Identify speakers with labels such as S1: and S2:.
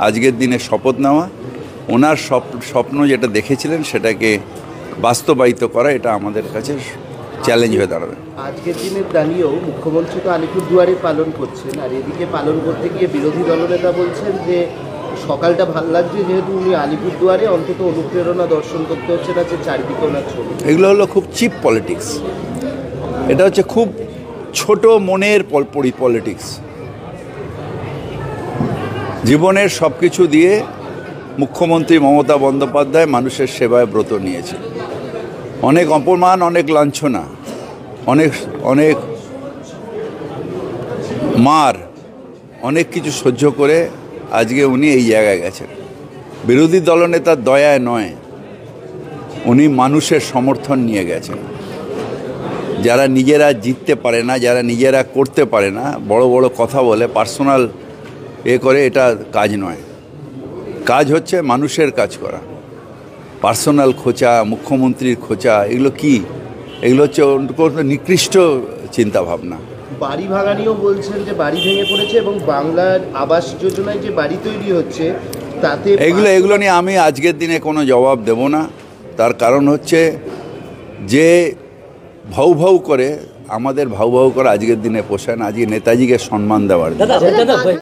S1: আজকের দিনে শপথ নেওয়া, ওনার স্বপ্ন যেটা দেখেছিলেন সেটাকে বাস্তবায়িত করা, এটা আমাদের কাছে চ্যালেঞ্জ হয়ে দাঁড়াবে।
S2: আজকের দিনে দাঁড়িয়েও মুখ্যমন্ত্রী তো আলিপুরদুয়ারে পালন করছেন, আর এদিকে পালন করতে গিয়ে বিরোধী দলনেতা বলছেন যে সকালটা ভালো লাগছে যেহেতু উনি আলিপুরদুয়ারে অন্তত অনুপ্রেরণা দর্শন করতে হচ্ছে না, যে চারিদিকে ওনার ছবি।
S1: এগুলো হলো খুব চিপ পলিটিক্স, এটা হচ্ছে খুব ছোট মনের পলিটিক্স। জীবনের সব কিছু দিয়ে মুখ্যমন্ত্রী মমতা বন্দ্যোপাধ্যায় মানুষের সেবায় ব্রত নিয়েছে। অনেক অপমান, অনেক লাঞ্ছনা, অনেক অনেক মার, অনেক কিছু সহ্য করে আজকে উনি এই জায়গায় গেছেন। বিরোধী দলনেতার দয়ায় নয়, উনি মানুষের সমর্থন নিয়ে গেছেন। যারা নিজেরা জিততে পারে না, যারা নিজেরা করতে পারে না, বড় বড় কথা বলে পার্সোনাল করে, এটা কাজ নয়। কাজ হচ্ছে মানুষের কাজ করা। পার্সোনাল খোঁচা, মুখ্যমন্ত্রীর খোঁচা, এগুলো কি? এগুলো হচ্ছে নিকৃষ্ট চিন্তাভাবনা।
S2: বাড়ি ভাঙানিও বলছেন যে বাড়ি ভেঙে পড়েছে এবং বাংলার আবাস যোজনায় যে বাড়ি তৈরি হচ্ছে তাতে
S1: এগুলো নিয়ে আমি আজকের দিনে কোনো জবাব দেব না। তার কারণ হচ্ছে যে ভাউ করে, আমাদের ভাউ করা আজকের দিনে পোষায় না। আজকে নেতাজিকে সম্মান দেওয়ার দিন।